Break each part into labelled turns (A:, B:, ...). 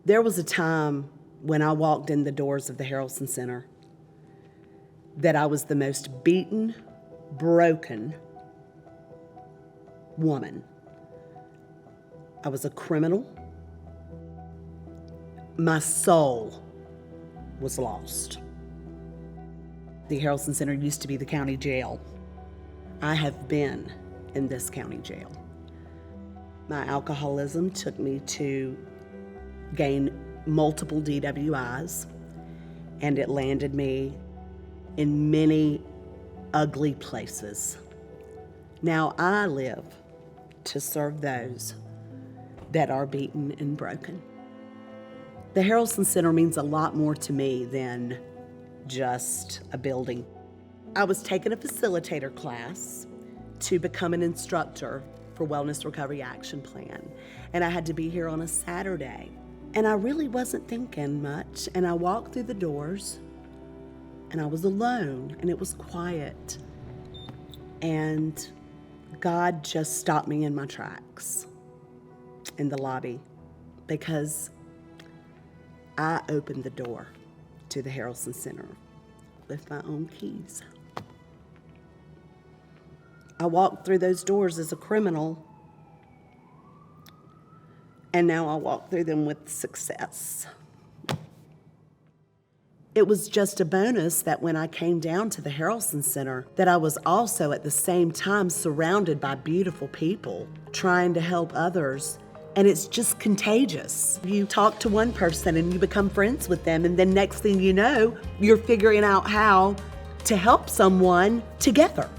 A: There was a time when I walked in the doors of the Harrelson Center that I was the most beaten, broken woman. I was a criminal. My soul was lost. The Harrelson Center used to be the county jail. I have been in this county jail. My alcoholism took me to gain multiple DWIs, and it landed me in many ugly places. Now I live to serve those that are beaten and broken. The Harrelson Center means a lot more to me than just a building. I was taking a facilitator class to become an instructor for Wellness Recovery Action Plan, and I had to be here on a Saturday. And I really wasn't thinking much, and I walked through the doors, and I was alone, and it was quiet. And God just stopped me in my tracks in the lobby because I opened the door to the Harrelson Center with my own keys. I walked through those doors as a criminal, and now I walk through them with success. It was just a bonus that when I came down to the Harrelson Center, that I was also at the same time surrounded by beautiful people trying to help others. And it's just contagious. You talk to one person and you become friends with them, and then next thing you know, you're figuring out how to help someone together.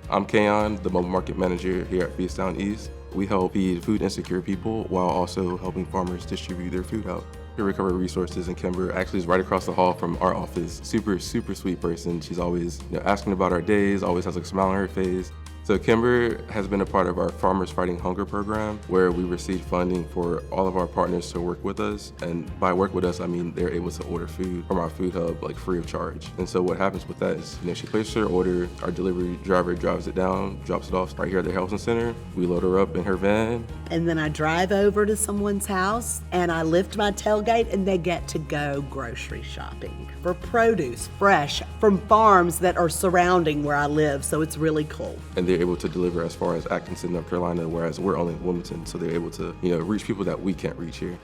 B: I'm Kayon, the mobile market manager here at Feast Town East. We help feed food insecure people while also helping farmers distribute their food out. Your Recovery Resources in Kimber actually is right across the hall from our office. Super sweet person. She's always asking about our days, always has a smile on her face. So Kimber has been a part of our Farmers Fighting Hunger program, where we receive funding for all of our partners to work with us. And by work with us, I mean they're able to order food from our food hub, like free of charge. And so what happens with that is, she places her order, our delivery driver drives it down, drops it off right here at the Harrelson Center. We load her up in her van.
A: And then I drive over to someone's house and I lift my tailgate and they get to go grocery shopping for produce, fresh, from farms that are surrounding where I live. So it's really cool.
B: And they're able to deliver as far as Atkinson, North Carolina, whereas we're only in Wilmington, so they're able to, reach people that we can't reach here.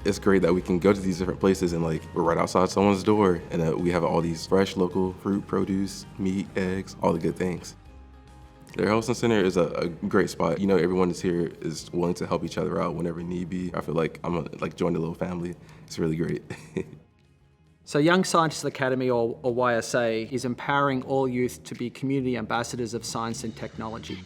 B: It's great that we can go to these different places and we're right outside someone's door, and we have all these fresh local fruit, produce, meat, eggs, all the good things. The Harrelson Center is a great spot. Everyone that's here is willing to help each other out whenever need be. I feel like I'm joined a little family. It's really great.
C: So Young Scientists Academy, or YSA, is empowering all youth to be community ambassadors of science and technology.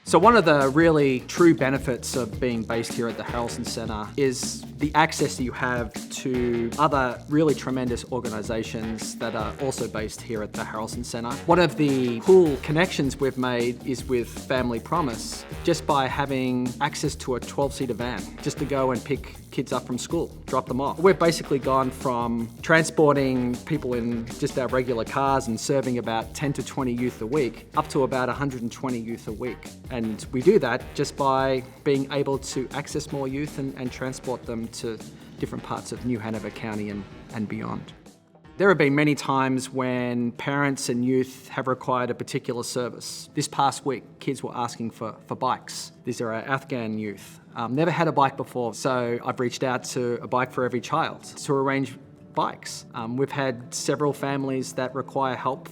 C: So one of the really true benefits of being based here at the Harrelson Center is the access that you have to other really tremendous organizations that are also based here at the Harrelson Center. One of the cool connections we've made is with Family Promise, just by having access to a 12-seater van, just to go and pick kids up from school, drop them off. We've basically gone from transporting people in just our regular cars and serving about 10 to 20 youth a week, up to about 120 youth a week. And we do that just by being able to access more youth and transport them to different parts of New Hanover County and beyond. There have been many times when parents and youth have required a particular service. This past week, kids were asking for bikes. These are our Afghan youth. Never had a bike before, so I've reached out to A Bike for Every Child to arrange bikes. We've had several families that require help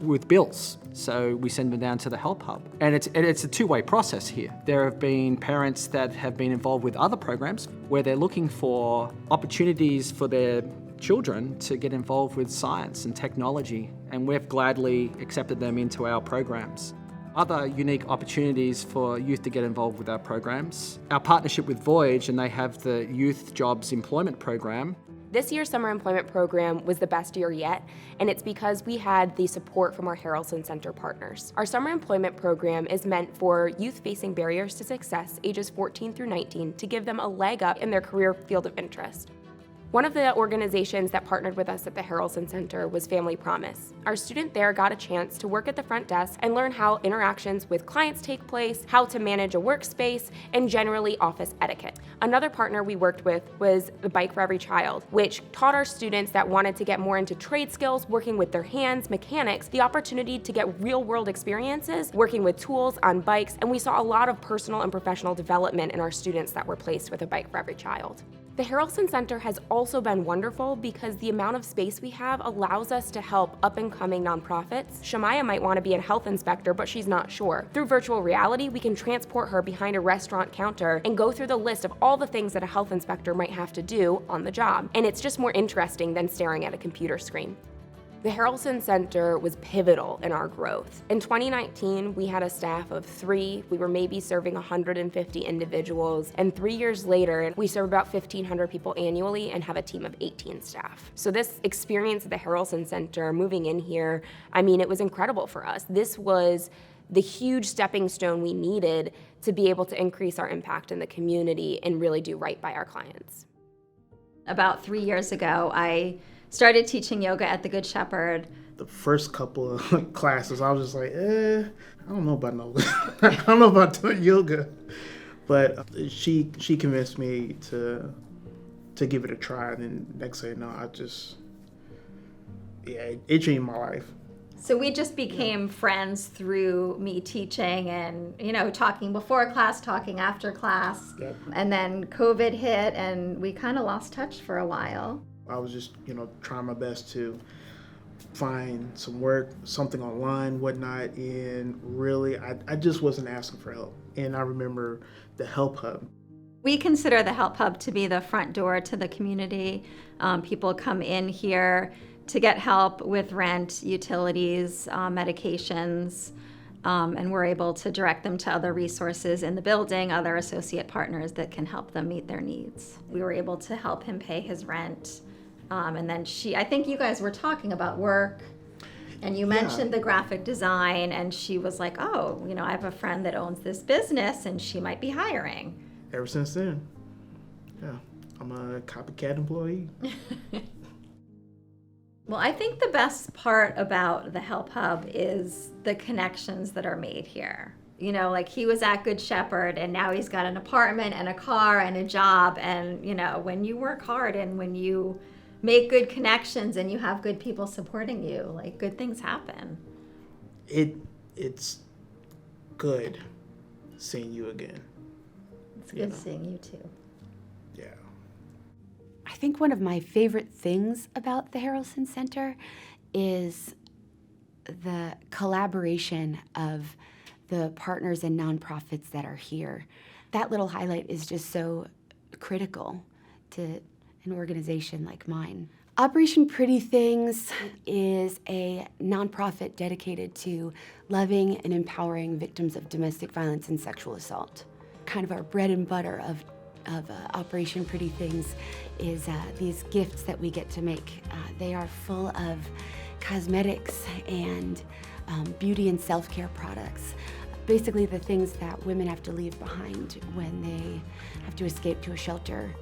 C: with bills, so we send them down to the Help Hub. And it's a two-way process here. There have been parents that have been involved with other programs where they're looking for opportunities for their children to get involved with science and technology, and we've gladly accepted them into our programs. Other unique opportunities for youth to get involved with our programs. Our partnership with Voyage, and they have the Youth Jobs Employment Program.
D: This year's summer employment program was the best year yet, and it's because we had the support from our Harrelson Center partners. Our summer employment program is meant for youth facing barriers to success, ages 14 through 19, to give them a leg up in their career field of interest. One of the organizations that partnered with us at the Harrelson Center was Family Promise. Our student there got a chance to work at the front desk and learn how interactions with clients take place, how to manage a workspace, and generally office etiquette. Another partner we worked with was the Bike for Every Child, which taught our students that wanted to get more into trade skills, working with their hands, mechanics, the opportunity to get real-world experiences, working with tools on bikes, and we saw a lot of personal and professional development in our students that were placed with a Bike for Every Child. The Harrelson Center has also been wonderful because the amount of space we have allows us to help up-and-coming nonprofits. Shamaya might want to be a health inspector, but she's not sure. Through virtual reality, we can transport her behind a restaurant counter and go through the list of all the things that a health inspector might have to do on the job. And it's just more interesting than staring at a computer screen. The Harrelson Center was pivotal in our growth. In 2019, we had a staff of 3. We were maybe serving 150 individuals. And 3 years later, we serve about 1,500 people annually and have a team of 18 staff. So this experience at the Harrelson Center, moving in here, I mean, it was incredible for us. This was the huge stepping stone we needed to be able to increase our impact in the community and really do right by our clients.
E: About 3 years ago, I started teaching yoga at the Good Shepherd.
F: The first couple of classes, I was just like, I don't know about no, I don't know about doing yoga. But she convinced me to give it a try, and then next thing you know, it changed my life.
E: So we just became friends through me teaching and, talking before class, talking after class.
F: Yep.
E: And then COVID hit and we kind of lost touch for a while.
F: I was just, trying my best to find some work, something online, whatnot, and really, I just wasn't asking for help. And I remember the Help Hub.
E: We consider the Help Hub to be the front door to the community. People come in here to get help with rent, utilities, medications, and we're able to direct them to other resources in the building, other associate partners that can help them meet their needs. We were able to help him pay his rent. And then I think you guys were talking about work, and you mentioned the graphic design, and she was like, oh, I have a friend that owns this business, and she might be hiring.
F: Ever since then, I'm a copycat employee.
E: Well, I think the best part about the Help Hub is the connections that are made here. Like he was at Good Shepherd, and now he's got an apartment and a car and a job, and, when you work hard and when you make good connections and you have good people supporting you, like good things happen.
F: It's good seeing you again.
E: It's good seeing you too.
F: Yeah.
A: I think one of my favorite things about the Harrelson Center is the collaboration of the partners and nonprofits that are here. That little highlight is just so critical to an organization like mine. Operation Pretty Things is a nonprofit dedicated to loving and empowering victims of domestic violence and sexual assault. Kind of our bread and butter of Operation Pretty Things is these gifts that we get to make. They are full of cosmetics and beauty and self-care products. Basically the things that women have to leave behind when they have to escape to a shelter.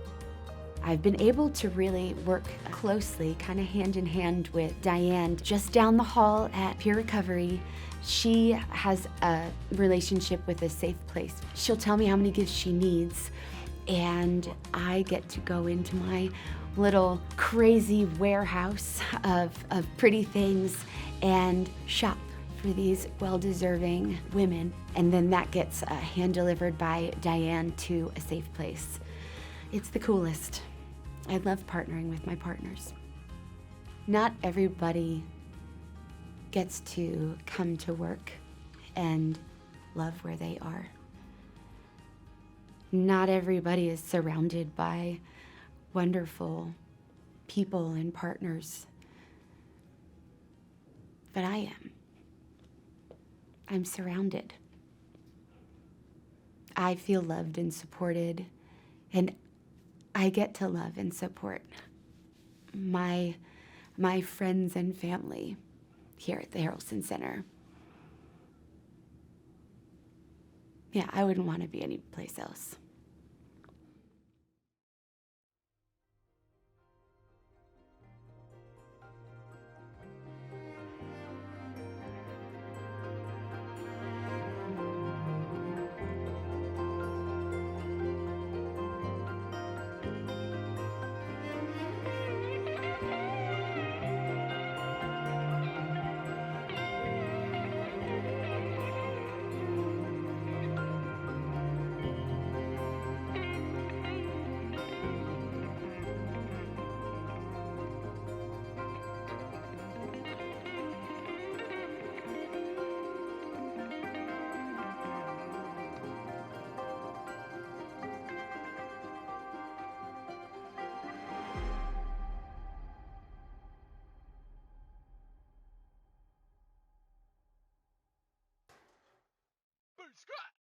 A: I've been able to really work closely, kind of hand in hand with Diane, just down the hall at Peer Recovery. She has a relationship with a safe place. She'll tell me how many gifts she needs, and I get to go into my little crazy warehouse of pretty things and shop for these well-deserving women. And then that gets hand-delivered by Diane to a safe place. It's the coolest. I love partnering with my partners. Not everybody gets to come to work and love where they are. Not everybody is surrounded by wonderful people and partners, but I am. I'm surrounded. I feel loved and supported, and I get to love and support my friends and family here at the Harrelson Center. Yeah, I wouldn't want to be anyplace else.
G: Scott.